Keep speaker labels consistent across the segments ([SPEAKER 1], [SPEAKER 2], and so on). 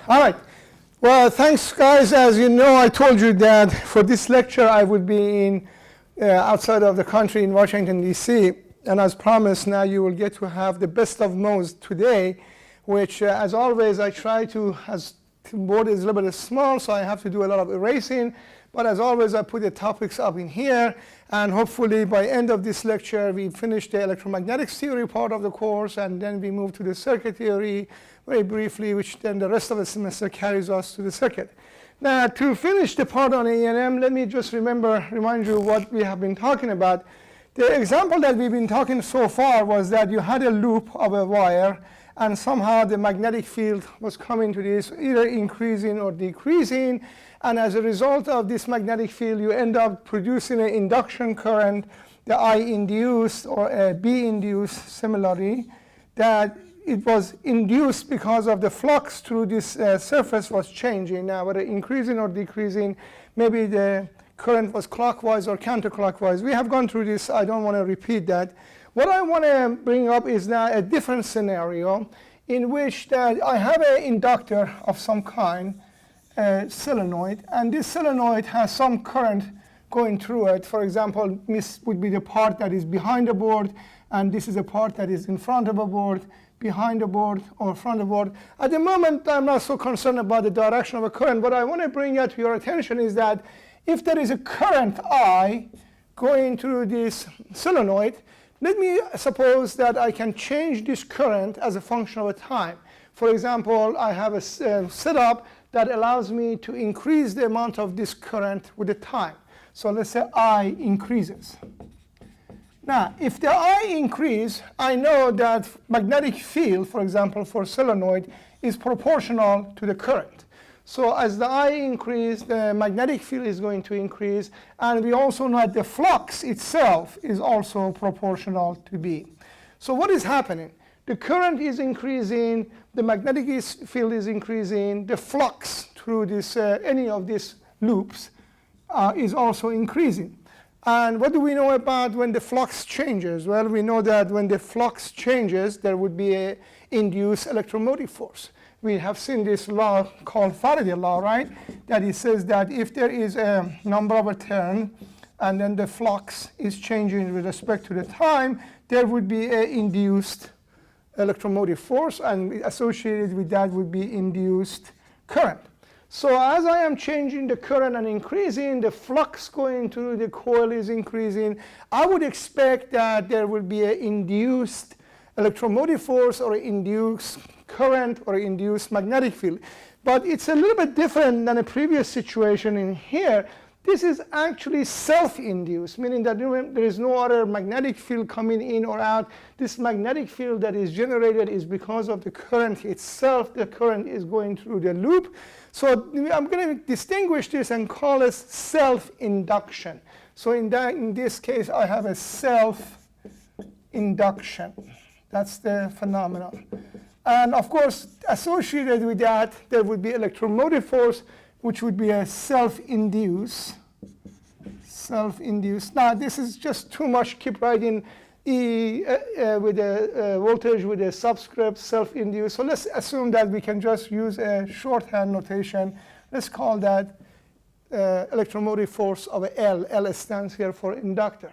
[SPEAKER 1] All right. Well, thanks, guys. As you know, I told you that for this lecture, I would be in outside of the country in Washington, D.C. And as promised, now you will get to have the best of most today, which, as always, I try to, as the board is a little bit small, so I have to do a lot of erasing. But as always, I put the topics up in here. And hopefully, by end of this lecture, we finish the electromagnetics theory part of the course, and then we move to the circuit theory very briefly, which then the rest of the semester carries us to the circuit. Now, to finish the part on E&M, let me just remind you what we have been talking about. The example that we've been talking so far was that you had a loop of a wire, and somehow the magnetic field was coming to this, either increasing or decreasing. And as a result of this magnetic field, you end up producing an induction current, the I induced or a B induced similarly, that it was induced because of the flux through this surface was changing. Now, whether increasing or decreasing, maybe the current was clockwise or counterclockwise. We have gone through this. I don't want to repeat that. What I want to bring up is now a different scenario in which that I have an inductor of some kind, a solenoid, and this solenoid has some current going through it. For example, this would be the part that is behind the board, and this is a part that is in front of the board, behind the board, or front of the board. At the moment, I'm not so concerned about the direction of a current. What I want to bring out to your attention is that if there is a current I going through this solenoid, let me suppose that I can change this current as a function of a time. For example, I have a setup that allows me to increase the amount of this current with the time. So let's say I increases. Now, if the I increase, I know that magnetic field, for example, for solenoid, is proportional to the current. So as the I increase, the magnetic field is going to increase. And we also know that the flux itself is also proportional to B. So what is happening? The current is increasing, the magnetic field is increasing, the flux through this, any of these loops is also increasing. And what do we know about when the flux changes? Well, we know that when the flux changes, there would be an induced electromotive force. We have seen this law called Faraday law, right? That it says that if there is a number of a turn, and then the flux is changing with respect to the time, there would be an induced electromotive force, and associated with that would be induced current. So as I am changing the current and increasing, the flux going through the coil is increasing, I would expect that there will be an induced electromotive force or induced current or induced magnetic field. But it's a little bit different than a previous situation in here. This is actually self-induced, meaning that there is no other magnetic field coming in or out. This magnetic field that is generated is because of the current itself. The current is going through the loop. So I'm going to distinguish this and call it self-induction. So in this case, I have a self-induction. That's the phenomenon. And of course, associated with that, there would be electromotive force, which would be a self-induced. Self-induced. Now, this is just too much. Keep writing E with a voltage with a subscript, self-induced. So let's assume that we can just use a shorthand notation. Let's call that electromotive force of L. L stands here for inductor.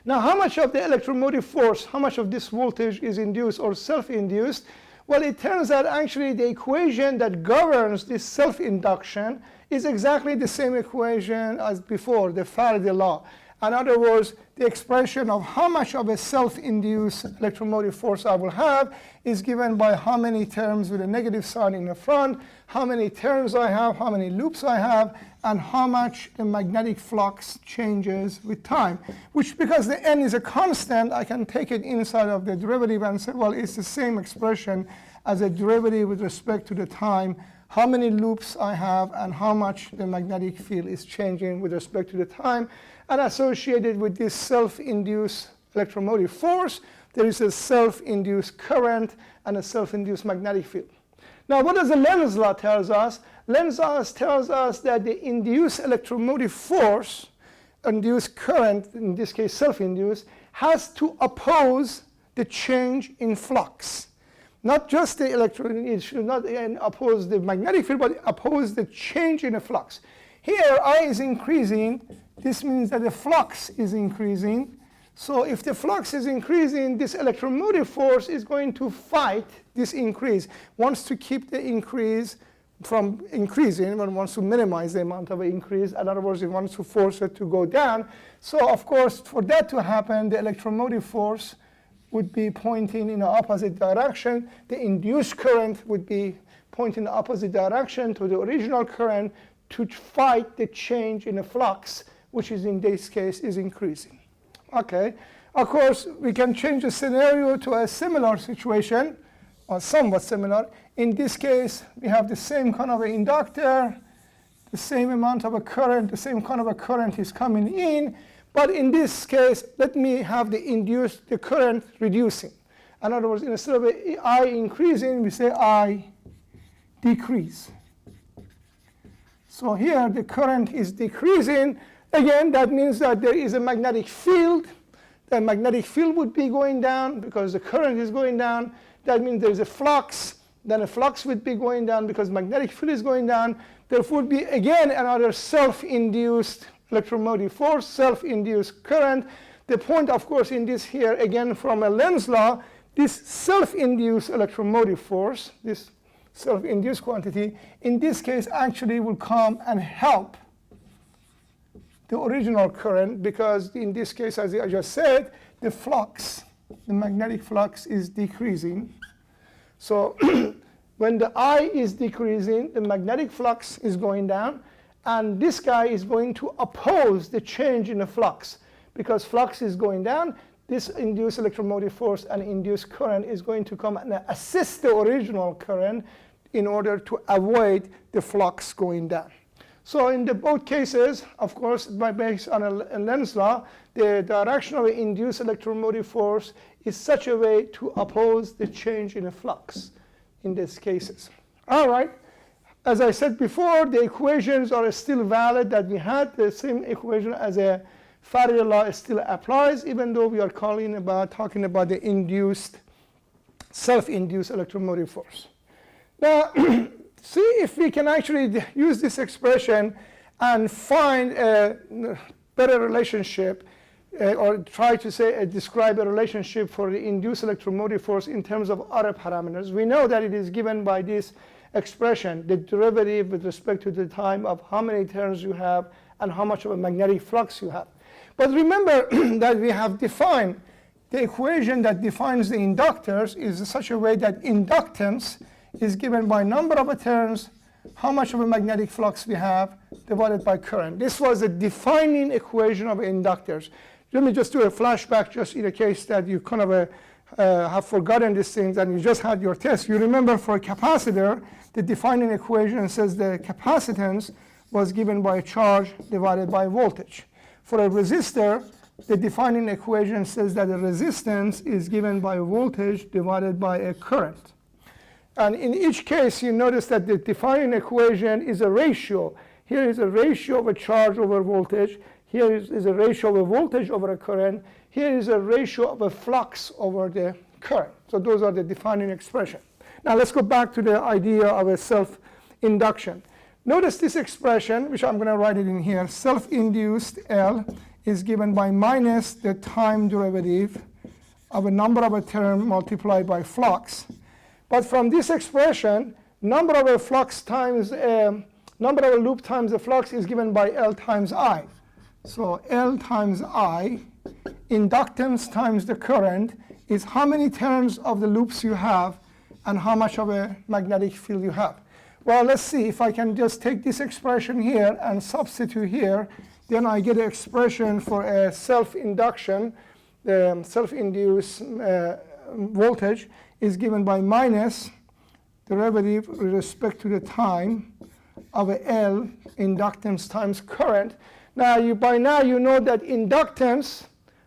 [SPEAKER 1] Now, how much of the electromotive force, how much of this voltage is induced or self-induced? Well, it turns out actually the equation that governs this self-induction is exactly the same equation as before, the Faraday law. In other words, the expression of how much of a self-induced electromotive force I will have is given by how many terms with a negative sign in the front, how many terms I have, how many loops I have, and how much the magnetic flux changes with time. Which, because the n is a constant, I can take it inside of the derivative and say, well, it's the same expression as a derivative with respect to the time, how many loops I have, and how much the magnetic field is changing with respect to the time. And associated with this self-induced electromotive force, there is a self-induced current and a self-induced magnetic field. Now, what does the Lenz's law tell us? Lenz's law tells us that the induced electromotive force, induced current, in this case self-induced, has to oppose the change in flux. Not just the electron, it should not oppose the magnetic field, but oppose the change in the flux. Here, I is increasing. This means that the flux is increasing. So if the flux is increasing, this electromotive force is going to fight this increase. Wants to keep the increase from increasing, and wants to minimize the amount of increase. In other words, it wants to force it to go down. So of course, for that to happen, the electromotive force would be pointing in the opposite direction. The induced current would be pointing in the opposite direction to the original current to fight the change in the flux, which is in this case is increasing. Okay. Of course, we can change the scenario to a similar situation, or somewhat similar. In this case, we have the same kind of an inductor, the same amount of a current, the same kind of a current is coming in. But in this case, let me have the current reducing. In other words, instead of I increasing, we say I decrease. So here, the current is decreasing. Again, that means that there is a magnetic field. The magnetic field would be going down because the current is going down. That means there is a flux. Then a flux would be going down because magnetic field is going down. There would be, again, another self-induced electromotive force, self-induced current. The point, of course, in this here, again, from a Lenz's law, this self-induced electromotive force, this self-induced quantity, in this case, actually will come and help the original current, because in this case, as I just said, the flux, the magnetic flux is decreasing. So when the I is decreasing, the magnetic flux is going down, and this guy is going to oppose the change in the flux. Because flux is going down, this induced electromotive force and induced current is going to come and assist the original current in order to avoid the flux going down. So in both cases, of course, based on a Lenz's law, the direction of the induced electromotive force is such a way to oppose the change in the flux in these cases. All right. As I said before, the equations are still valid that we had. The same equation as a Faraday law still applies, even though we are talking about the induced, self-induced electromotive force. Now, see if we can actually use this expression and find a better relationship, or try to describe a relationship for the induced electromotive force in terms of other parameters. We know that it is given by this expression, the derivative with respect to the time of how many turns you have and how much of a magnetic flux you have. But remember that we have defined the equation that defines the inductors is in such a way that inductance is given by number of turns, how much of a magnetic flux we have, divided by current. This was a defining equation of inductors. Let me just do a flashback just in the case that you kind of have forgotten these things and you just had your test. You remember for a capacitor, the defining equation says the capacitance was given by a charge divided by voltage. For a resistor, the defining equation says that the resistance is given by voltage divided by a current. And in each case, you notice that the defining equation is a ratio. Here is a ratio of a charge over voltage. Here is a ratio of a voltage over a current. Here is a ratio of a flux over the current. So those are the defining expression. Now let's go back to the idea of a self-induction. Notice this expression, which I'm going to write it in here. Self-induced L is given by minus the time derivative of a number of a term multiplied by flux. But from this expression, number of a flux times number of a loop times the flux is given by L times I. So L times I, inductance times the current, is how many turns of the loops you have and how much of a magnetic field you have. Well, let's see if I can just take this expression here and substitute here. Then I get an expression for a self-induction, the self-induced voltage is given by minus derivative with respect to the time of a L inductance times current. Now, by now you know that inductance,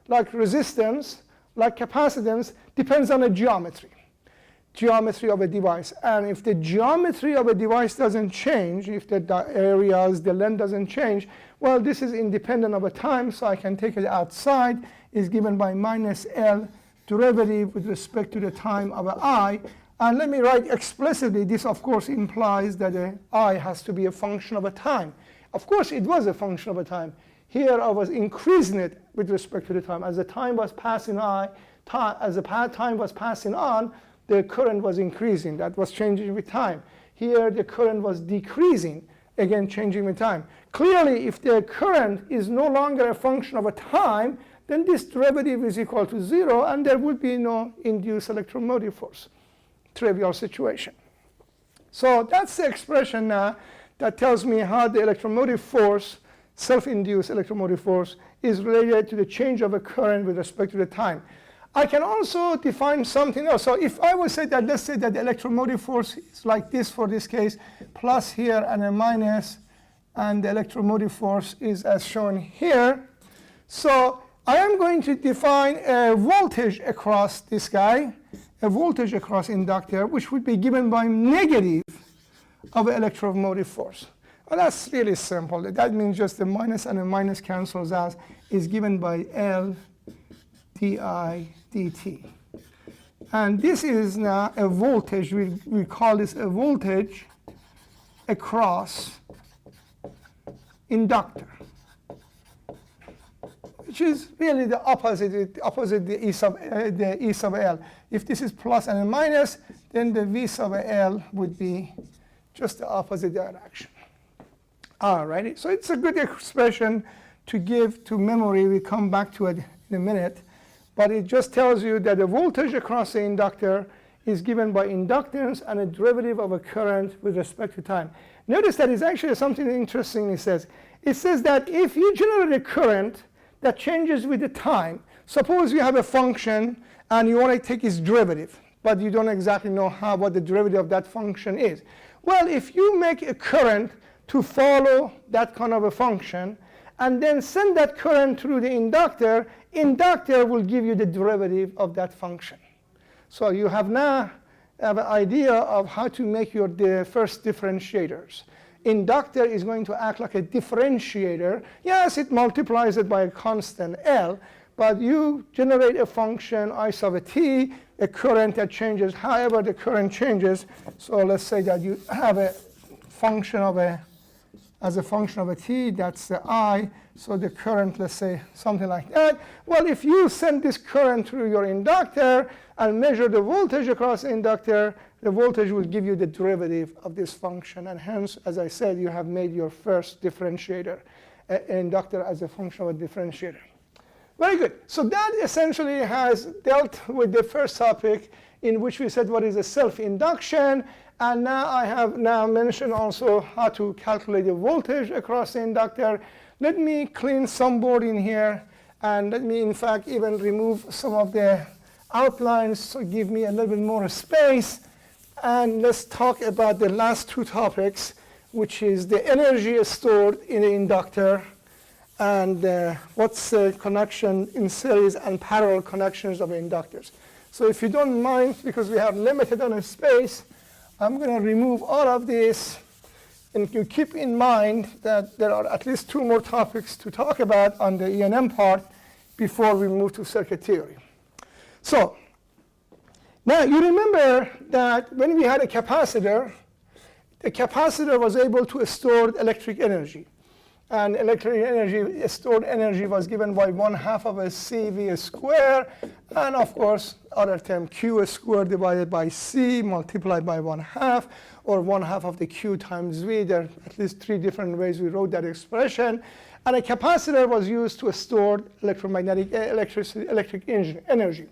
[SPEAKER 1] like resistance, like capacitance, depends on the geometry of a device. And if the geometry of a device doesn't change, if the areas, the length doesn't change, well, this is independent of a time, so I can take it outside, is given by minus L derivative with respect to the time of I. And let me write explicitly, this of course implies that I has to be a function of a time. Of course it was a function of a time. Here I was increasing it with respect to the time. As the time was passing on, the current was increasing. That was changing with time. Here the current was decreasing, again changing with time. Clearly, if the current is no longer a function of a time, then this derivative is equal to 0, and there would be no induced electromotive force. Trivial situation. So that's the expression now that tells me how the electromotive force, self-induced electromotive force, is related to the change of a current with respect to the time. I can also define something else. So if I would say that, let's say that the electromotive force is like this for this case, plus here and a minus, and the electromotive force is as shown here. So I am going to define a voltage across this guy, a voltage across inductor, which would be given by negative of electromotive force. Well, that's really simple. That means just the minus and the minus cancels out, is given by L di dt. And this is now a voltage. We call this a voltage across inductor, which is really the opposite the E sub L. If this is plus and a minus, then the V sub L would be just the opposite direction. All righty, so it's a good expression to give to memory. We come back to it in a minute, but it just tells you that the voltage across the inductor is given by inductance and a derivative of a current with respect to time. Notice that it's actually something interesting. It says that if you generate a current that changes with the time, suppose you have a function and you want to take its derivative, but you don't exactly know what the derivative of that function is. Well, if you make a current to follow that kind of a function, and then send that current through the inductor, inductor will give you the derivative of that function. So you have now an idea of how to make the first differentiators. Inductor is going to act like a differentiator. Yes, it multiplies it by a constant L, but you generate a function I sub t, a current that changes however the current changes. So let's say that you have a function of as a function of a t, that's the I, so the current, let's say something like that. Well, if you send this current through your inductor and measure the voltage across the inductor, the voltage will give you the derivative of this function, and hence, as I said, you have made your first differentiator, inductor as a function of a differentiator. Very good. So that essentially has dealt with the first topic, in which we said what is a self-induction. And now I have mentioned also how to calculate the voltage across the inductor. Let me clean some board in here, and let me in fact even remove some of the outlines, so give me a little bit more space. And let's talk about the last two topics, which is the energy stored in the inductor, and what's the connection in series and parallel connections of inductors. So if you don't mind, because we have limited on space, I'm going to remove all of this, and you keep in mind that there are at least two more topics to talk about on the E&M part before we move to circuit theory. So now you remember that when we had a capacitor, the capacitor was able to store electric energy. And electric energy, stored energy, was given by 1/2 of a CV square, and of course, other term Q squared divided by C multiplied by 1/2, or 1/2 of the Q times V. There are at least three different ways we wrote that expression. And a capacitor was used to store electromagnetic electric energy.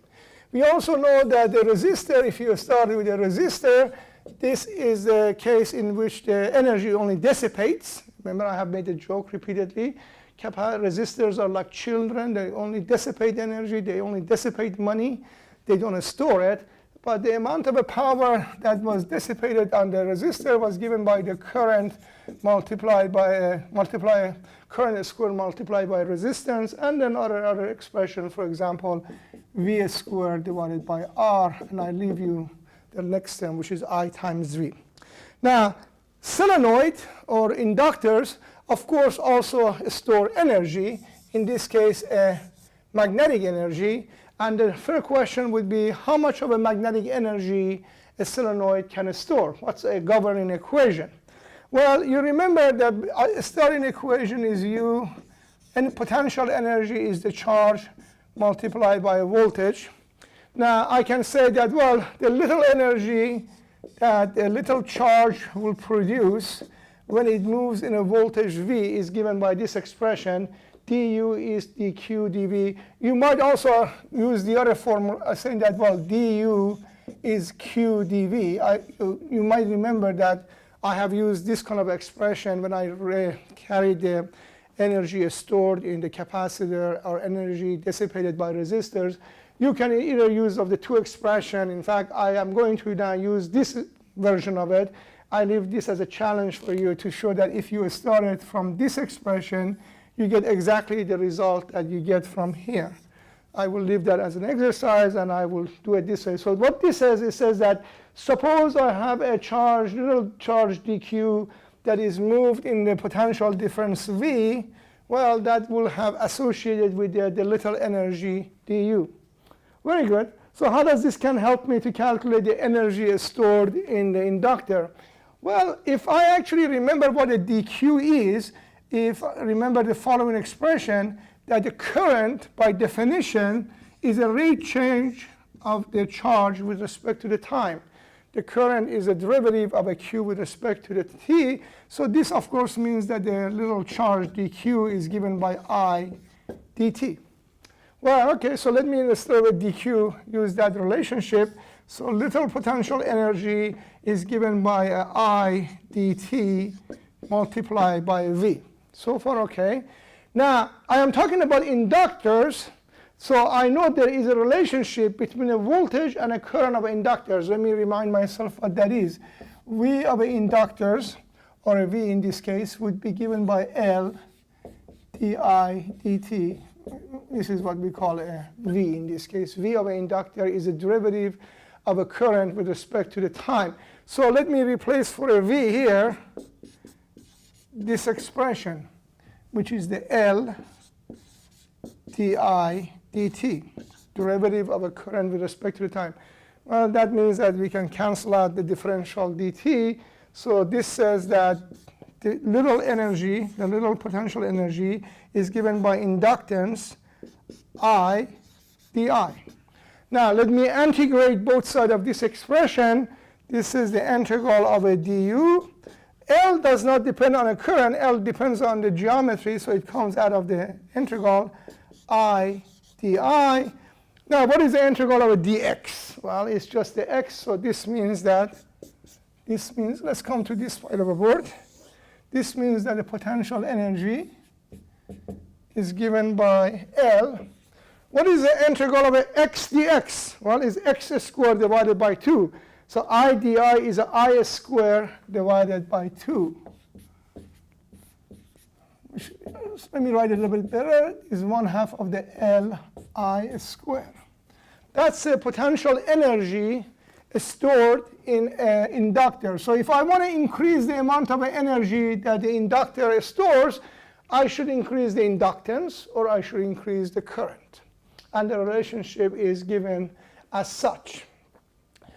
[SPEAKER 1] We also know that the resistor, if you start with a resistor, this is the case in which the energy only dissipates. Remember, I have made a joke repeatedly. Resistors are like children. They only dissipate energy. They only dissipate money. They don't store it. But the amount of power that was dissipated on the resistor was given by the current multiplied by current squared multiplied by resistance, and then other expression, for example, V squared divided by R. And I leave you the next term, which is I times V. Now, solenoid or inductors, of course, also store energy, in this case, magnetic energy. And the third question would be, how much of a magnetic energy a solenoid can store? What's a governing equation? Well, you remember that a starting equation is U, and potential energy is the charge multiplied by voltage. Now, I can say that, well, the little energy that a little charge will produce when it moves in a voltage V is given by this expression. Du is dq dV. You might also use the other formula saying that, well, du is q dV. You might remember that I have used this kind of expression when I carried the energy stored in the capacitor or energy dissipated by resistors. You can either use of the two expressions. In fact, I am going to now use this version of it. I leave this as a challenge for you to show that if you started from this expression, you get exactly the result that you get from here. I will leave that as an exercise, and I will do it this way. So what this says, it says that suppose I have a charge, little charge dq, that is moved in the potential difference V. Well, that will have associated with the little energy du. Very good. So how does this can help me to calculate the energy stored in the inductor? Well, if I actually remember what a dq is, if I remember the following expression, that the current, by definition, is a rate change of the charge with respect to the time. The current is a derivative of a q with respect to the t. So this, of course, means that the little charge dq is given by I dt. Well, OK, so let me, instead of dq, use that relationship. So little potential energy is given by I dt multiplied by V. So far, OK. Now, I am talking about inductors. So I know there is a relationship between a voltage and a current of inductors. Let me remind myself what that is. V of inductors, or a V in this case, would be given by L di dt. This is what we call a V in this case. V of an inductor is a derivative of a current with respect to the time. So let me replace for a V here this expression, which is the L di dt, derivative of a current with respect to the time. Well, that means that we can cancel out the differential dt. So this says that the little energy, the little potential energy, is given by inductance I di. Now, let me integrate both sides of this expression. This is the integral of a du. L does not depend on a current. L depends on the geometry, so it comes out of the integral I di. Now, what is the integral of a dx? Well, it's just the x, so this means that, let's come to this side of a board. This means that the potential energy is given by L. What is the integral of a x dx? Well, it's x squared divided by 2. So I di is I squared divided by 2. Which, let me write it a little bit better, is 1/2 of the Li squared. That's the potential energy stored in an inductor. So if I want to increase the amount of energy that the inductor stores, I should increase the inductance, or I should increase the current. And the relationship is given as such.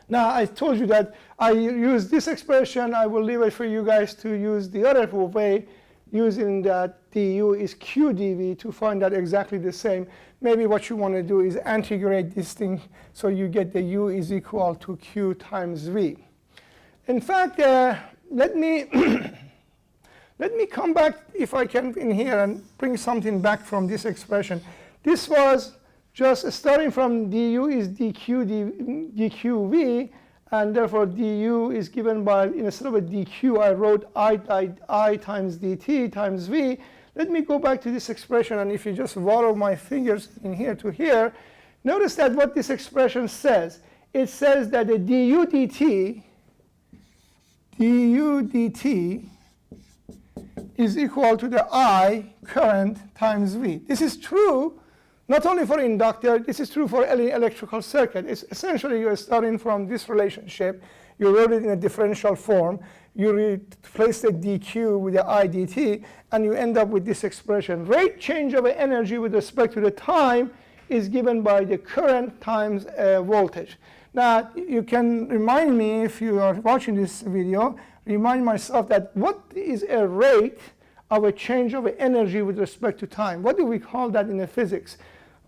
[SPEAKER 1] Now, I told you that I use this expression. I will leave it for you guys to use the other way, using that du is q dv to find out exactly the same. Maybe what you want to do is integrate this thing so you get the u is equal to q times v. In fact, let me come back, if I can, in here and bring something back from this expression. This was just starting from du is dqv, and therefore du is given by, instead of a dq, I wrote I times dt times v. Let me go back to this expression, and if you just follow my fingers in here to here, notice that what this expression says. It says that the du dt is equal to the I current times v. This is true not only for inductor, this is true for any electrical circuit. It's essentially, you're starting from this relationship. You wrote it in a differential form. You replace the dq with the I dt, and you end up with this expression. Rate change of energy with respect to the time is given by the current times voltage. Now, you can remind me, if you are watching this video, remind myself that what is a rate of a change of energy with respect to time? What do we call that in the physics?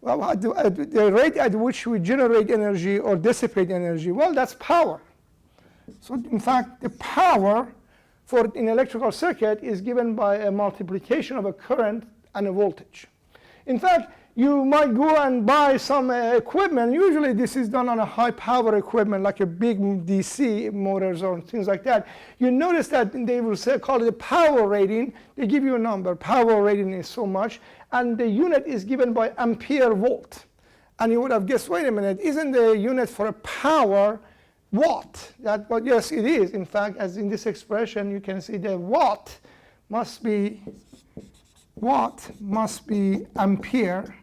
[SPEAKER 1] Well, the rate at which we generate energy or dissipate energy, well, that's power. So in fact, the power for an electrical circuit is given by a multiplication of a current and a voltage. In fact, you might go and buy some equipment. Usually this is done on a high power equipment like a big DC motors or things like that. You notice that they will say, call it a power rating. They give you a number. Power rating is so much. And the unit is given by ampere volt. And you would have guessed, wait a minute, isn't the unit for a power watt? Well, yes, it is. In fact, as in this expression, you can see the watt must be ampere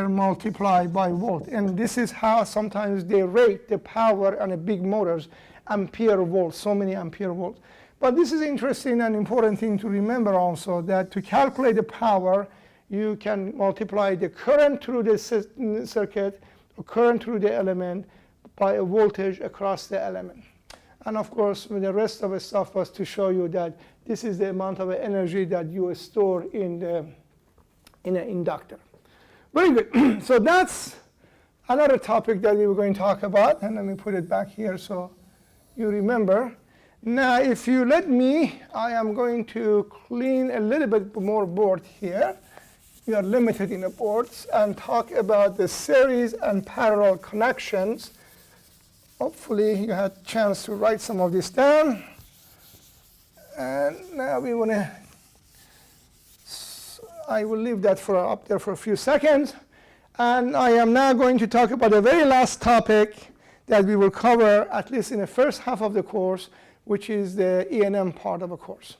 [SPEAKER 1] multiplied by volt. And this is how sometimes they rate the power on a big motors, ampere volts, so many ampere volts. But this is interesting and important thing to remember also, that to calculate the power, you can multiply the current through the circuit, or current through the element, by a voltage across the element. And of course, the rest of the stuff was to show you that this is the amount of energy that you store in an inductor. Very good. So that's another topic that we were going to talk about. And let me put it back here so you remember. Now, if you let me, I am going to clean a little bit more board here. We are limited in the boards, and talk about the series and parallel connections. Hopefully you had a chance to write some of this down. And now we want to, I will leave that up there for a few seconds. And I am now going to talk about the very last topic that we will cover, at least in the first half of the course, which is the E&M part of the course.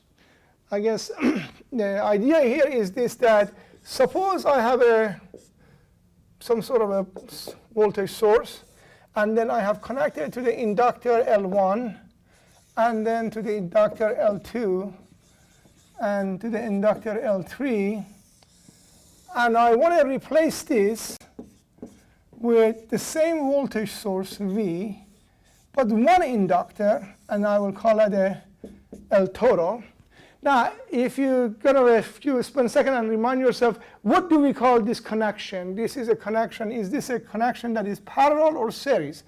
[SPEAKER 1] I guess the idea here is this, that suppose I have some sort of a voltage source, and then I have connected to the inductor L1, and then to the inductor L2, and to the inductor L3. And I want to replace this with the same voltage source V, but one inductor, and I will call it a L total. Now, if you're going to spend a second and remind yourself, what do we call this connection? This is a connection. Is this a connection that is parallel or series?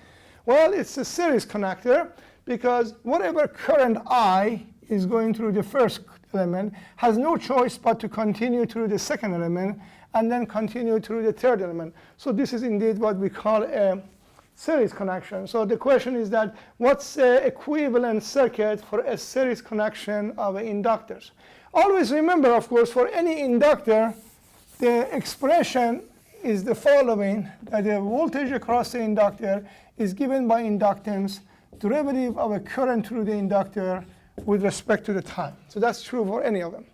[SPEAKER 1] Well, it's a series connector, because whatever current I is going through the first element has no choice but to continue through the second element and then continue through the third element. So this is indeed what we call a series connection. So the question is that what's the equivalent circuit for a series connection of inductors? Always remember, of course, for any inductor, the expression is the following, that the voltage across the inductor is given by inductance, derivative of a current through the inductor with respect to the time. So that's true for any of them.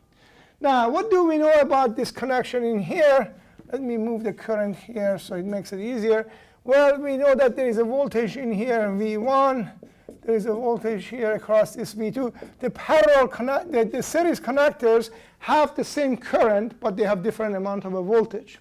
[SPEAKER 1] Now, what do we know about this connection in here? Let me move the current here so it makes it easier. Well, we know that there is a voltage in here, V1. There is a voltage here across this V2. The series connectors have the same current, but they have different amount of a voltage.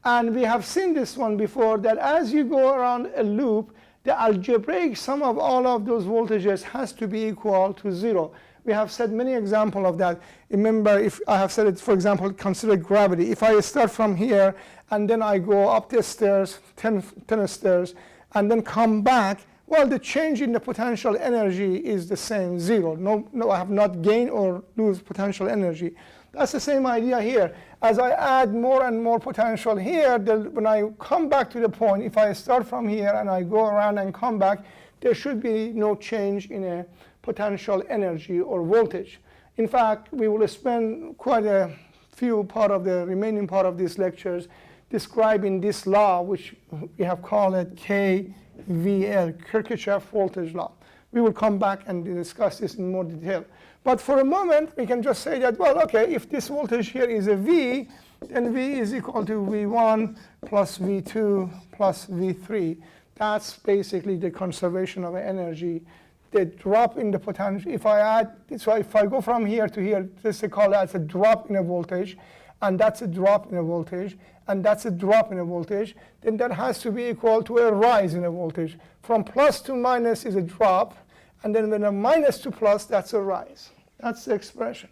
[SPEAKER 1] And we have seen this one before, that as you go around a loop, the algebraic sum of all of those voltages has to be equal to 0. We have said many examples of that. Remember, if I have said it, for example, consider gravity. If I start from here and then I go up the stairs, 10 stairs, and then come back, well, the change in the potential energy is the same, 0. No, I have not gained or lose potential energy. That's the same idea here. As I add more and more potential here, when I come back to the point, if I start from here and I go around and come back, there should be no change in a potential energy or voltage. In fact, we will spend quite a few remaining part of these lectures describing this law, which we have called it KVL, Kirchhoff voltage law. We will come back and discuss this in more detail. But for a moment, we can just say that, well, okay, if this voltage here is a V, then V is equal to V1 plus V2 plus V3. That's basically the conservation of energy. The drop in the potential, if I go from here to here, let's call that a drop in a voltage, and that's a drop in a voltage, and that's a drop in a voltage, then that has to be equal to a rise in a voltage. From plus to minus is a drop, and then when a minus to plus, that's a rise. That's the expression.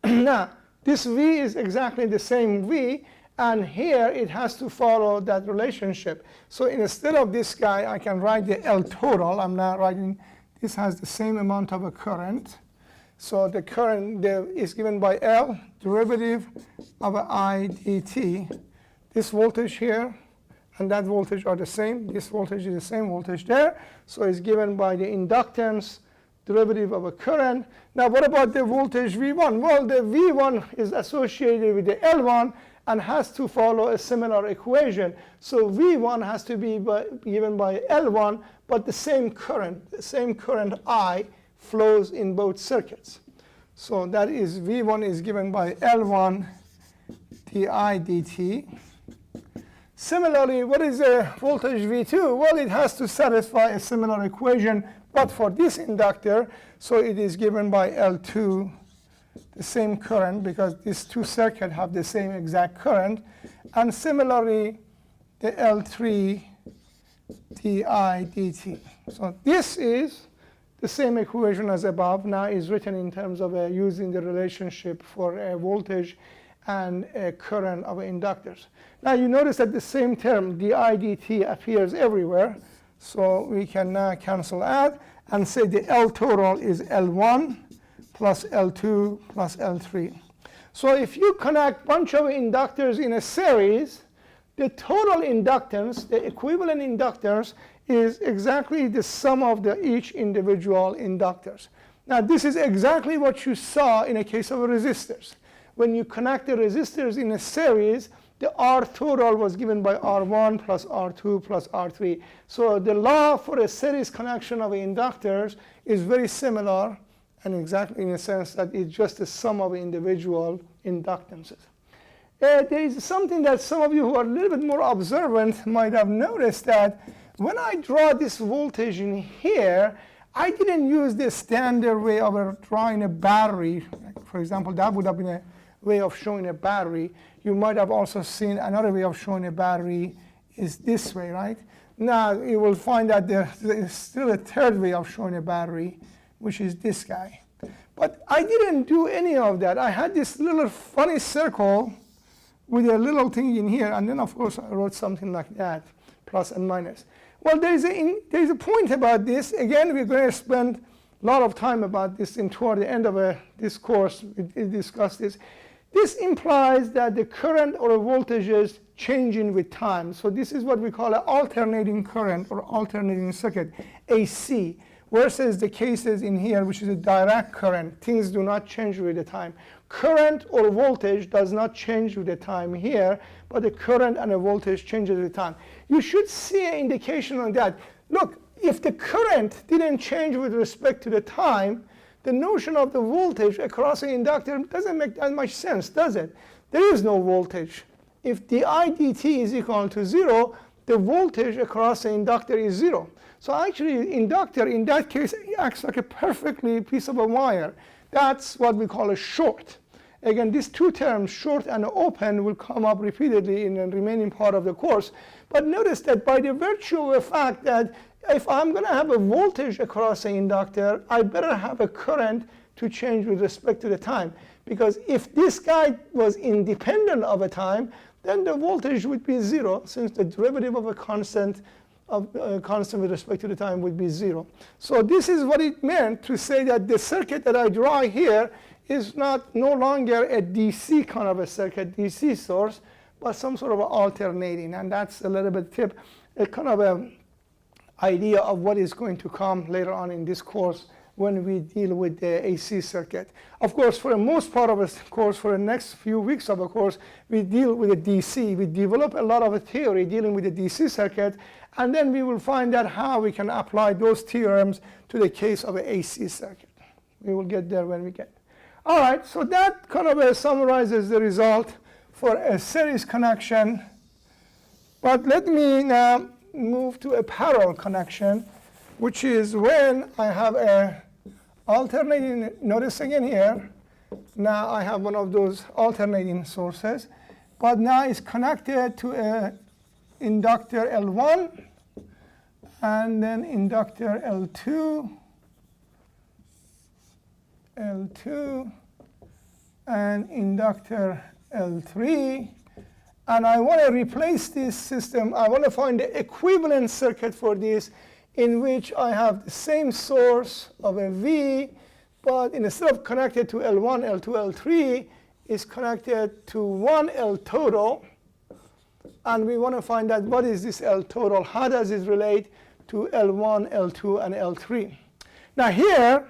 [SPEAKER 1] Now, this V is exactly the same V, and here it has to follow that relationship. So instead of this guy, I can write the L total. I'm not writing, this has the same amount of a current. So the current is given by L, derivative of I dt. This voltage here and that voltage are the same. This voltage is the same voltage there. So it's given by the inductance, derivative of a current. Now what about the voltage V1? Well, the V1 is associated with the L1 and has to follow a similar equation. So V1 has to be given by L1, but the same current I flows in both circuits. So that is V1 is given by L1 di dt. Similarly, what is the voltage V2? Well, it has to satisfy a similar equation, but for this inductor, so it is given by L2, the same current, because these two circuits have the same exact current. And similarly, the L3 di dt. So this is the same equation as above. Now is written in terms of using the relationship for a voltage and a current of inductors. Now you notice that the same term, di dt, appears everywhere. So we can now cancel out and say the L total is L1 plus L2 plus L3. So if you connect a bunch of inductors in a series, the total inductance, the equivalent inductors, is exactly the sum of each individual inductors. Now this is exactly what you saw in a case of resistors. When you connect the resistors in a series, the R total was given by R1 plus R2 plus R3. So the law for a series connection of inductors is very similar, and exactly in a sense that it's just the sum of individual inductances. There is something that some of you who are a little bit more observant might have noticed, that when I draw this voltage in here, I didn't use the standard way of drawing a battery. For example, that would have been a way of showing a battery. You might have also seen another way of showing a battery is this way, right? Now you will find that there is still a third way of showing a battery, which is this guy. But I didn't do any of that. I had this little funny circle with a little thing in here, and then of course I wrote something like that, plus and minus. Well, there's a point about this. Again, we're going to spend a lot of time about this toward the end of this course. We discuss this. This implies that the current or voltage is changing with time. So this is what we call an alternating current or alternating circuit, AC, versus the cases in here, which is a direct current. Things do not change with the time. Current or voltage does not change with the time here, but the current and the voltage changes with time. You should see an indication on that. Look, if the current didn't change with respect to the time, the notion of the voltage across an inductor doesn't make that much sense, does it? There is no voltage. If the I dt is equal to 0, the voltage across the inductor is 0. So actually, inductor in that case acts like a perfectly piece of a wire. That's what we call a short. Again, these two terms, short and open, will come up repeatedly in the remaining part of the course. But notice that by the virtue of the fact that if I'm going to have a voltage across an inductor, I better have a current to change with respect to the time. Because if this guy was independent of a time, then the voltage would be 0, since the derivative of a constant with respect to the time would be 0. So this is what it meant to say that the circuit that I draw here is no longer a DC kind of a circuit, DC source, but some sort of alternating. And that's a little bit a kind of an idea of what is going to come later on in this course when we deal with the AC circuit. Of course, for the most part of the course, for the next few weeks of the course, we deal with the DC. We develop a lot of a theory dealing with the DC circuit, and then we will find out how we can apply those theorems to the case of an AC circuit. We will get there when we get. All right, so that kind of summarizes the result for a series connection. But let me now move to a parallel connection, which is when I have a alternating, notice again here, Now I have one of those alternating sources, but now it's connected to an inductor L1, and then inductor L2, and inductor L3. And I want to replace this system. I want to find the equivalent circuit for this, in which I have the same source of a V, but instead of connected to L1, L2, L3, is connected to one L total. And we want to find out what is this L total, how does it relate to L1, L2, and L3. Now here,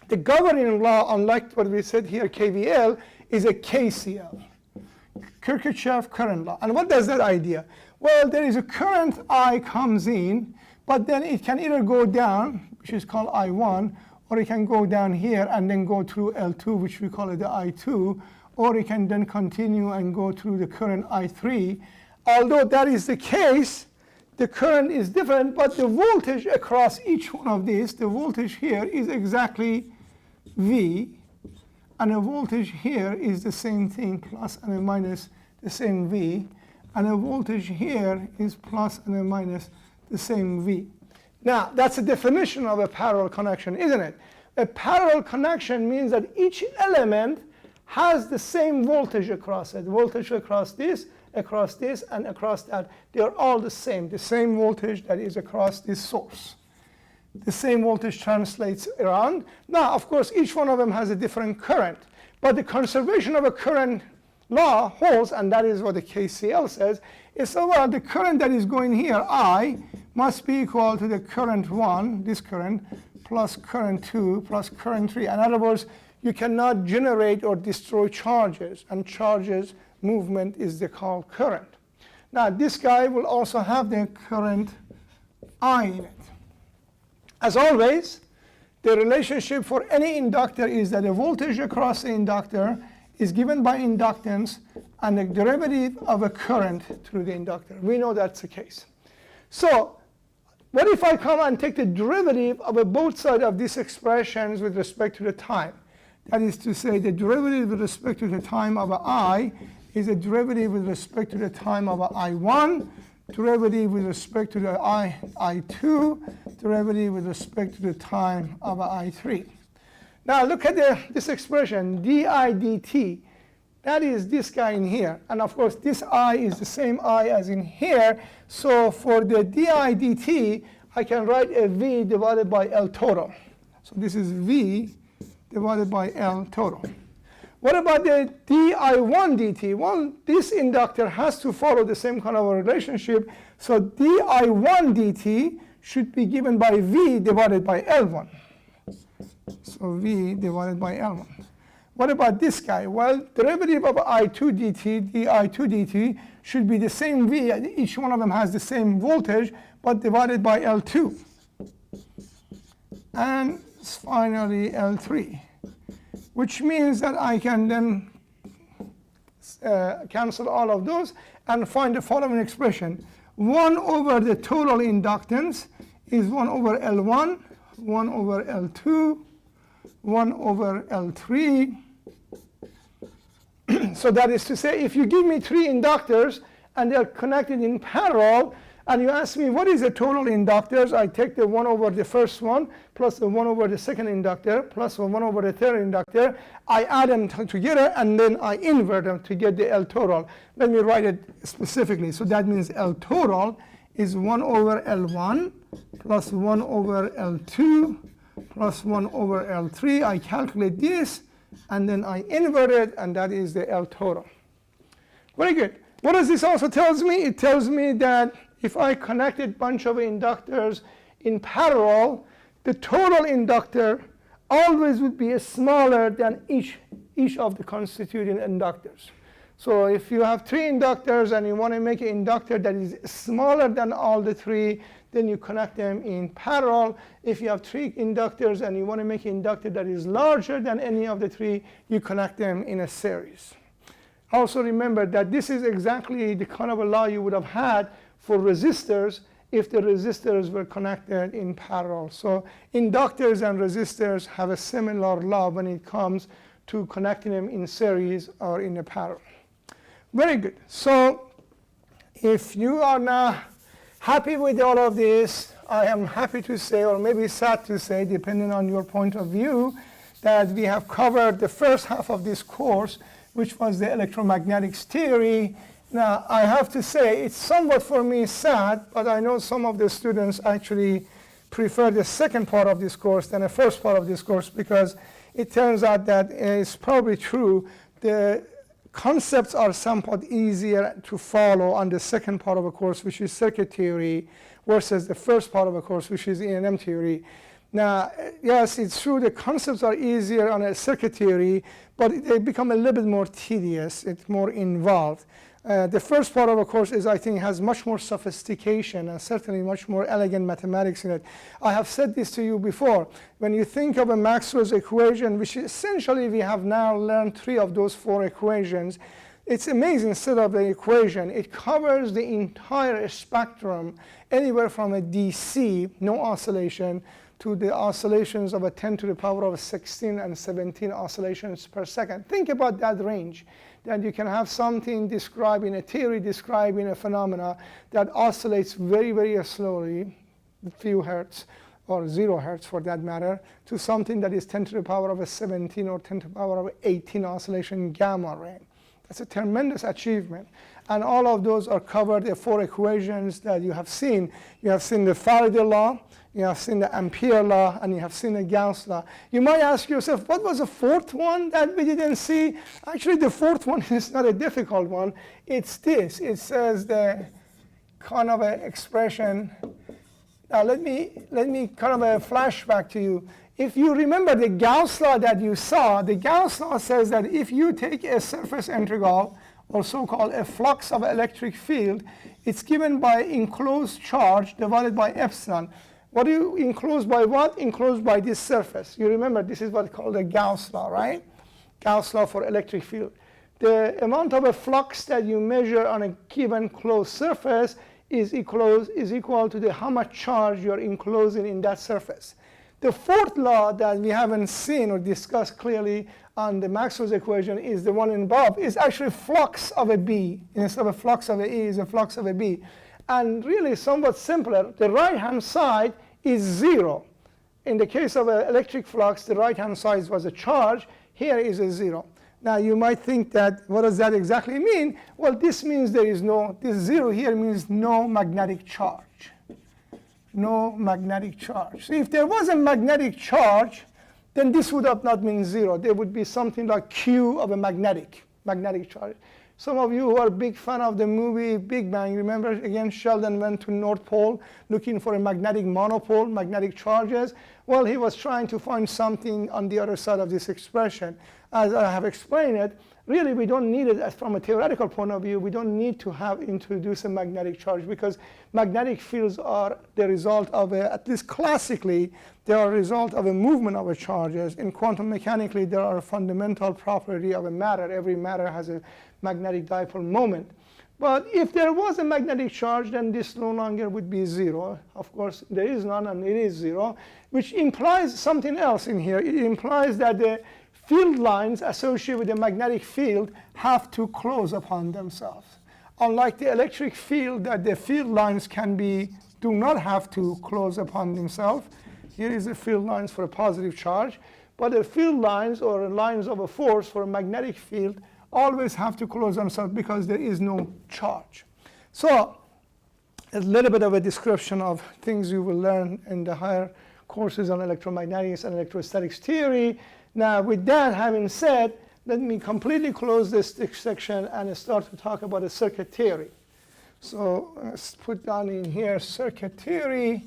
[SPEAKER 1] the governing law, unlike what we said here, KVL, is a KCL, Kirchhoff current law. And what does that idea? Well, there is a current I comes in, but then it can either go down, which is called I1, or it can go down here and then go through L2, which we call it the I2, or it can then continue and go through the current I3. Although that is the case, the current is different, but the voltage across each one of these, the voltage here is exactly V, and the voltage here is the same thing, plus and a minus the same V, and the voltage here is plus and a minus the same V. Now, that's a definition of a parallel connection, isn't it? A parallel connection means that each element has the same voltage across it. Voltage across this, and across that. They're all the same voltage that is across this source. The same voltage translates around. Now, of course, each one of them has a different current. But the conservation of a current law holds, and that is what the KCL says, is so well, the current that is going here, I, must be equal to the current 1, this current, plus current 2, plus current 3. In other words, you cannot generate or destroy charges, and charges movement is the called current. Now, this guy will also have the current I in it. As always, the relationship for any inductor is that the voltage across the inductor is given by inductance and the derivative of a current through the inductor. We know that's the case. So what if I come and take the derivative of both sides of these expressions with respect to the time? That is to say, the derivative with respect to the time of I is a derivative with respect to the time of I1, derivative with respect to the I2, derivative with respect to the time of I3. Now look at this expression, di dt. That is this guy in here. And of course, this I is the same I as in here. So for the di dt, I can write a V divided by L total. So this is V divided by L total. What about the di1 dt? Well, this inductor has to follow the same kind of a relationship. So di1 dt should be given by V divided by L1. So V divided by L1. What about this guy? Well, derivative of I2 dt, di2 dt, should be the same V. Each one of them has the same voltage, but divided by L2. And finally, L3. Which means that I can then cancel all of those and find the following expression. 1 over the total inductance is 1 over L1, 1 over L2, 1 over L3. So that is to say, if you give me 3 inductors and they're connected in parallel, and you ask me what is the total inductors, I take the 1 over the first one, plus the 1 over the second inductor, plus the 1 over the third inductor. I add them together, and then I invert them to get the L total. Let me write it specifically. So that means L total is 1 over L1, plus 1 over L2, plus 1 over L3. I calculate this, and then I invert it, and that is the L total. Very good. What does this also tell me? It tells me that if I connected a bunch of inductors in parallel, the total inductor always would be smaller than each of the constituting inductors. So if you have 3 inductors and you want to make an inductor that is smaller than all the 3, then you connect them in parallel. If you have 3 inductors and you want to make an inductor that is larger than any of the 3, you connect them in a series. Also remember that this is exactly the kind of a law you would have had for resistors if the resistors were connected in parallel. So inductors and resistors have a similar law when it comes to connecting them in series or in a parallel. Very good. So if you are now happy with all of this, I am happy to say, or maybe sad to say, depending on your point of view, that we have covered the first half of this course, which was the electromagnetics theory. Now, I have to say, it's somewhat for me sad, but I know some of the students actually prefer the second part of this course than the first part of this course, because it turns out that it's probably true. The concepts are somewhat easier to follow on the second part of a course, which is circuit theory, versus the first part of a course, which is E&M theory. Now, yes, it's true the concepts are easier on a circuit theory, but they become a little bit more tedious. It's more involved. The first part of a course is, I think, has much more sophistication and certainly much more elegant mathematics in it. I have said this to you before. When you think of a Maxwell's equation, which essentially we have now learned 3 of those 4 equations, it's amazing set of the equation. It covers the entire spectrum, anywhere from a DC, no oscillation, to the oscillations of a 10 to the power of 16 and 17 oscillations per second. Think about that range, that you can have something describing a theory, describing a phenomena that oscillates very, very slowly, a few hertz, or 0 hertz for that matter, to something that is 10 to the power of a 17 or 10 to the power of 18 oscillation gamma ray. That's a tremendous achievement. And all of those are covered in 4 equations that you have seen. You have seen the Faraday law, you have seen the Ampere law, and you have seen the Gauss law. You might ask yourself, what was the 4th one that we didn't see? Actually, the 4th one is not a difficult one. It's this. It says the kind of an expression. Now, let me kind of a flashback to you. If you remember the Gauss law that you saw, the Gauss law says that if you take a surface integral, or so-called a flux of electric field, it's given by enclosed charge divided by epsilon. What do you enclose by what? Enclosed by this surface. You remember this is what's called the Gauss law, right? Gauss law for electric field. The amount of a flux that you measure on a given closed surface is equal to the how much charge you're enclosing in that surface. The 4th law that we haven't seen or discussed clearly on the Maxwell's equation is the one above, is actually flux of a B. Instead of a flux of a E, is a flux of a B. And really somewhat simpler, the right-hand side is 0. In the case of an electric flux, the right-hand side was a charge. Here is a 0. Now you might think that, what does that exactly mean? Well, this means there is no, this 0 here means no magnetic charge. No magnetic charge. So if there was a magnetic charge, then this would have not been 0. There would be something like Q of a magnetic charge. Some of you who are big fan of the movie Big Bang, remember again Sheldon went to North Pole looking for a magnetic monopole, magnetic charges. Well, he was trying to find something on the other side of this expression. As I have explained it, really we don't need it from a theoretical point of view. We don't need to have introduce a magnetic charge, because magnetic fields are the result of at least classically, they are a result of a movement of a charges. In quantum mechanically, there are a fundamental property of a matter. Every matter has a magnetic dipole moment. But if there was a magnetic charge, then this no longer would be 0. Of course, there is none and it is 0, which implies something else in here. It implies that the field lines associated with the magnetic field have to close upon themselves. Unlike the electric field, that the field lines do not have to close upon themselves. Here is the field lines for a positive charge. But the field lines, or lines of a force for a magnetic field, always have to close themselves because there is no charge. So a little bit of a description of things you will learn in the higher courses on electromagnetics and electrostatics theory. Now, with that having said, let me completely close this section and start to talk about the circuit theory. So let's put down in here circuit theory.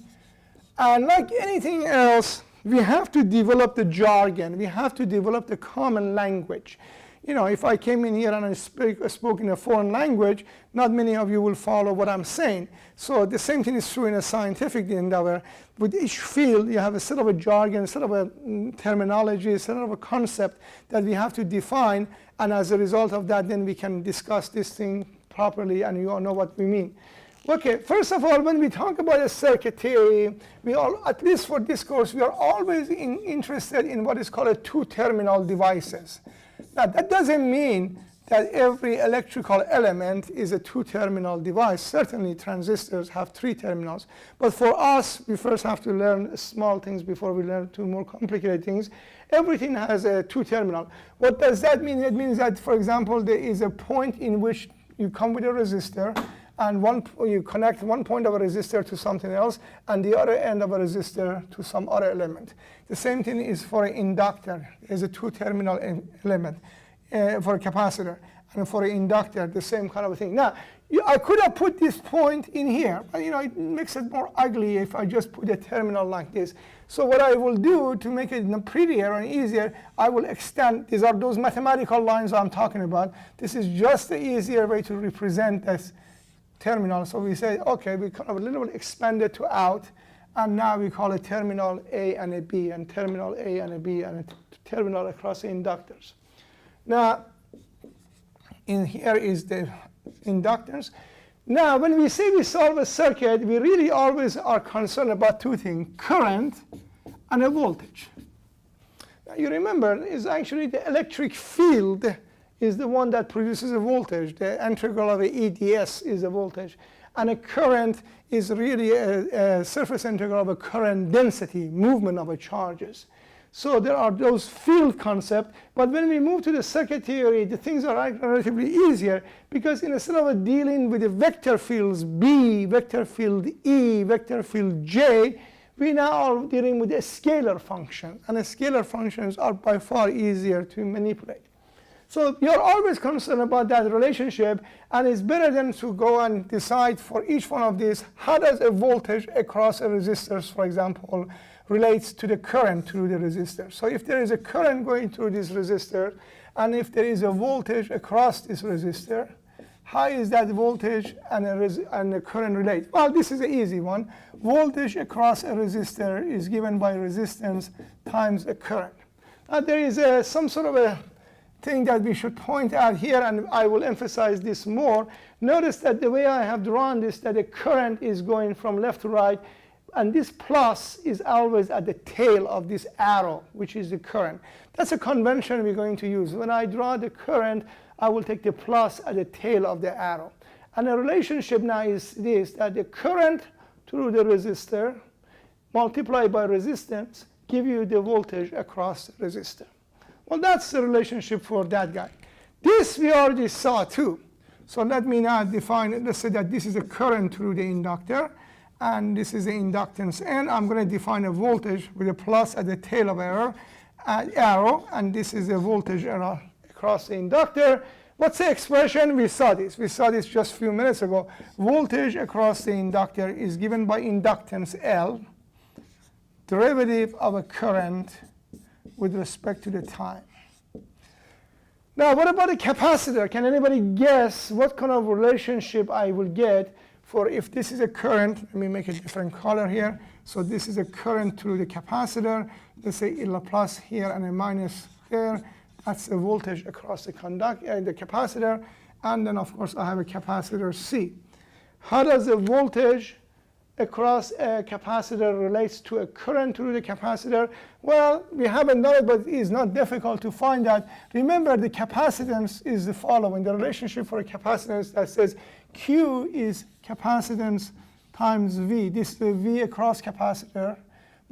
[SPEAKER 1] And like anything else, we have to develop the jargon. We have to develop the common language. You know, if I came in here and I spoke in a foreign language, not many of you will follow what I'm saying. So the same thing is true in a scientific endeavor. With each field, you have a set of a jargon, a set of a terminology, a set of a concept that we have to define. And as a result of that, then we can discuss this thing properly and you all know what we mean. Okay, first of all, when we talk about a circuit theory, at least for this course, we are always interested in what is called a two-terminal devices. Now, that doesn't mean that every electrical element is a two-terminal device. Certainly, transistors have three terminals. But for us, we first have to learn small things before we learn two more complicated things. Everything has a two-terminal. What does that mean? It means that, for example, there is a point in which you come with a resistor, and you connect one point of a resistor to something else, and the other end of a resistor to some other element. The same thing is for an inductor. There's a two-terminal element. For a capacitor, and for an inductor, the same kind of a thing. Now, I could have put this point in here, but it makes it more ugly if I just put a terminal like this. So what I will do to make it prettier and easier, I will extend. These are those mathematical lines I'm talking about. This is just the easier way to represent this terminal. So we say, okay, we kind of a little bit expand it to out, and now we call it terminal A and a B, and terminal A and a B, and a terminal across the inductors. Now, in here is the inductors. Now, when we say we solve a circuit, we really always are concerned about two things, current and a voltage. Now, you remember, is actually the electric field is the one that produces a voltage. The integral of a EDS is a voltage. And a current is really a surface integral of a current density, movement of a charges. So there are those field concepts, but when we move to the circuit theory, the things are relatively easier, because instead of dealing with the vector fields B, vector field E, vector field J, we now are dealing with a scalar function, and the scalar functions are by far easier to manipulate. So you're always concerned about that relationship, and it's better than to go and decide for each one of these, how does a voltage across a resistor, for example, relates to the current through the resistor. So if there is a current going through this resistor, and if there is a voltage across this resistor, how is that voltage and the current relate? Well, this is an easy one. Voltage across a resistor is given by resistance times a current. Now there is some sort of a thing that we should point out here, and I will emphasize this more. Notice that the way I have drawn this, that the current is going from left to right, and this plus is always at the tail of this arrow, which is the current. That's a convention we're going to use. When I draw the current, I will take the plus at the tail of the arrow. And the relationship now is this, that the current through the resistor multiplied by resistance give you the voltage across the resistor. Well, that's the relationship for that guy. This we already saw too. So let me now define it. Let's say that this is a current through the inductor, and this is the inductance N. I'm going to define a voltage with a plus at the tail of arrow, and this is a voltage across the inductor. What's the expression? We saw this. We saw this just a few minutes ago. Voltage across the inductor is given by inductance L, derivative of a current with respect to the time. Now, what about a capacitor? Can anybody guess what kind of relationship I will get for if this is a current? Let me make a different color here. So this is a current through the capacitor. Let's say a plus here and a minus there. That's the voltage across the capacitor. And then, of course, I have a capacitor C. How does the voltage across a capacitor relates to a current through the capacitor? Well, we haven't done it, but it is not difficult to find that. Remember, the capacitance is the following. The relationship for a capacitance that says Q is capacitance times V. This is the V across capacitor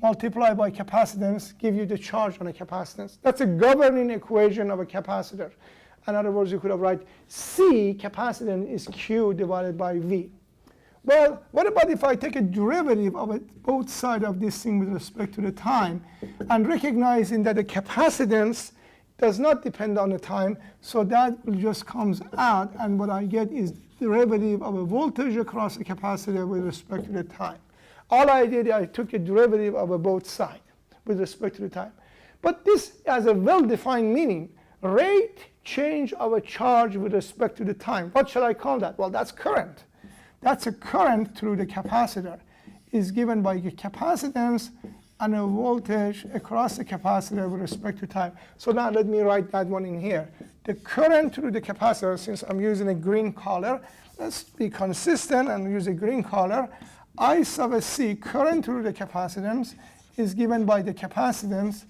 [SPEAKER 1] multiplied by capacitance give you the charge on a capacitance. That's a governing equation of a capacitor. In other words, you could have write C, capacitance is Q divided by V. Well, what about if I take a derivative of both sides of this thing with respect to the time, and recognizing that the capacitance does not depend on the time, so that just comes out, and what I get is derivative of a voltage across a capacitor with respect to the time. All I did, I took a derivative of both sides with respect to the time. But this has a well-defined meaning. Rate change of a charge with respect to the time. What shall I call that? Well, that's current. That's a current through the capacitor is given by the capacitance and a voltage across the capacitor with respect to time. So now let me write that one in here. The current through the capacitor, since I'm using a green color, let's be consistent and use a green color. I sub C, current through the capacitance, is given by the capacitance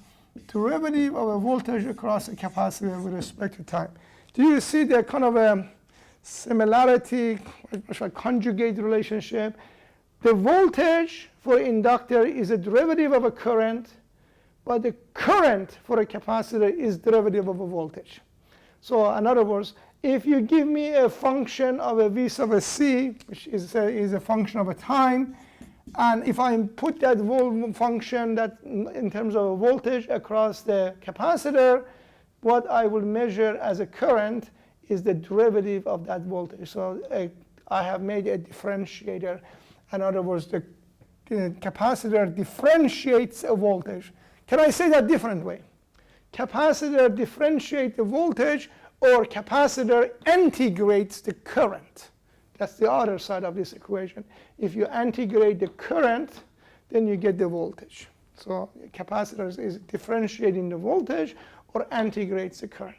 [SPEAKER 1] derivative of a voltage across a capacitor with respect to time. Do you see the kind of a similarity, conjugate relationship? The voltage for inductor is a derivative of a current, but the current for a capacitor is derivative of a voltage. So in other words, if you give me a function of a V sub C, which is a function of a time, and if I put that function that in terms of a voltage across the capacitor, what I will measure as a current is the derivative of that voltage. So I have made a differentiator. In other words, the capacitor differentiates a voltage. Can I say that different way? Capacitor differentiates the voltage, or capacitor integrates the current. That's the other side of this equation. If you integrate the current, then you get the voltage. So capacitor is differentiating the voltage or integrates the current.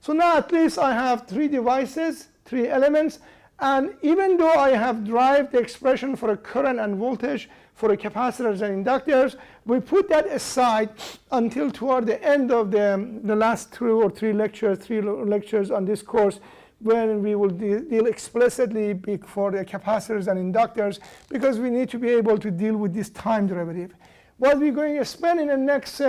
[SPEAKER 1] So now at least I have three devices, three elements, and even though I have derived the expression for a current and voltage for the capacitors and inductors, we put that aside until toward the end of the last three lectures on this course, when we will deal explicitly for the capacitors and inductors, because we need to be able to deal with this time derivative. What we're going to spend in the next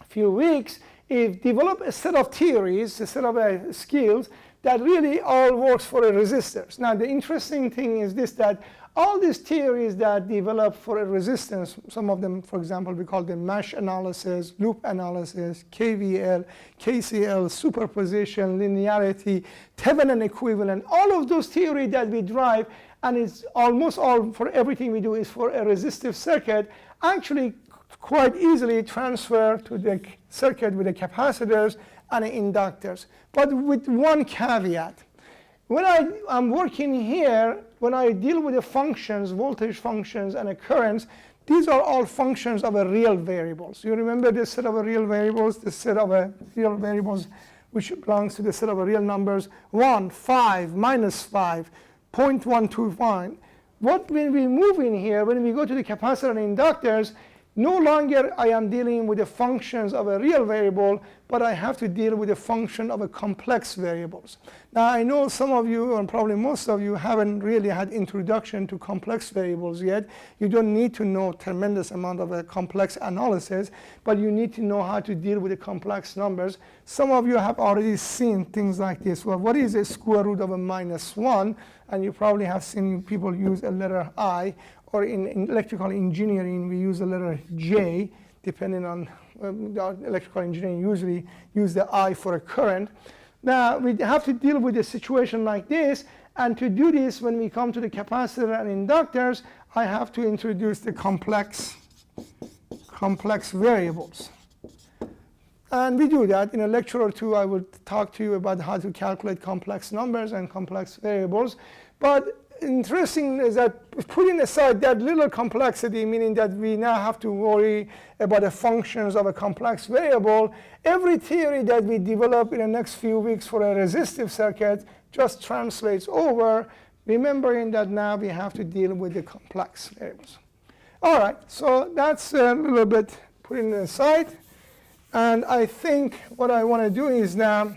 [SPEAKER 1] few weeks is develop a set of theories, a set of skills that really all works for a resistors. Now the interesting thing is this, that all these theories that develop for a resistance, some of them, for example, we call them mesh analysis, loop analysis, KVL, KCL, superposition, linearity, Thevenin equivalent, all of those theories that we drive, and it's almost all for everything we do is for a resistive circuit, actually quite easily transfer to the circuit with the capacitors and the inductors. But with one caveat. When I'm working here, when I deal with the functions, voltage functions and the currents, these are all functions of a real variables. You remember this set of real variables, this set of real variables which belongs to the set of real numbers 1, 5, minus 5, 0.125. What when we move in here, when we go to the capacitor and inductors, no longer I am dealing with the functions of a real variable, but I have to deal with the function of a complex variables. Now I know some of you, and probably most of you, haven't really had introduction to complex variables yet. You don't need to know tremendous amount of a complex analysis, but you need to know how to deal with the complex numbers. Some of you have already seen things like this. Well, what is the square root of a -1? And you probably have seen people use a letter I, or in electrical engineering, we use the letter J, depending on electrical engineering usually use the I for a current. Now, we have to deal with a situation like this, and to do this, when we come to the capacitor and inductors, I have to introduce the complex variables. And we do that. In a lecture or two, I will talk to you about how to calculate complex numbers and complex variables. But interesting is that putting aside that little complexity, meaning that we now have to worry about the functions of a complex variable, every theory that we develop in the next few weeks for a resistive circuit just translates over, remembering that now we have to deal with the complex variables. All right, so that's a little bit putting it aside. And I think what I want to do is now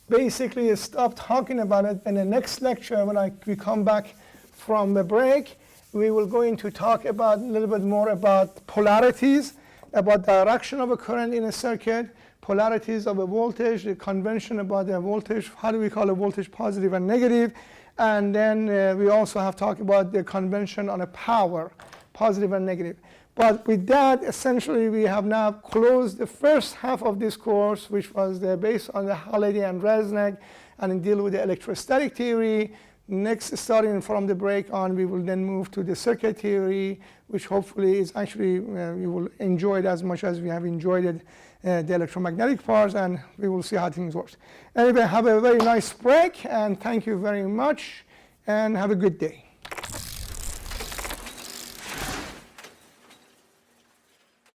[SPEAKER 1] basically stop talking about it. In the next lecture, when we come back from the break, we will going to talk about a little bit more about polarities, about direction of a current in a circuit, polarities of a voltage, the convention about the voltage, how do we call a voltage positive and negative, and then we also have talked about the convention on a power, positive and negative. But with that, essentially, we have now closed the first half of this course, which was based on the Halliday and Resnick, and deal with the electrostatic theory. Next, starting from the break on, we will then move to the circuit theory, which hopefully is actually, you will enjoy it as much as we have enjoyed it, the electromagnetic parts, and we will see how things work. Anyway, have a very nice break, and thank you very much, and have a good day.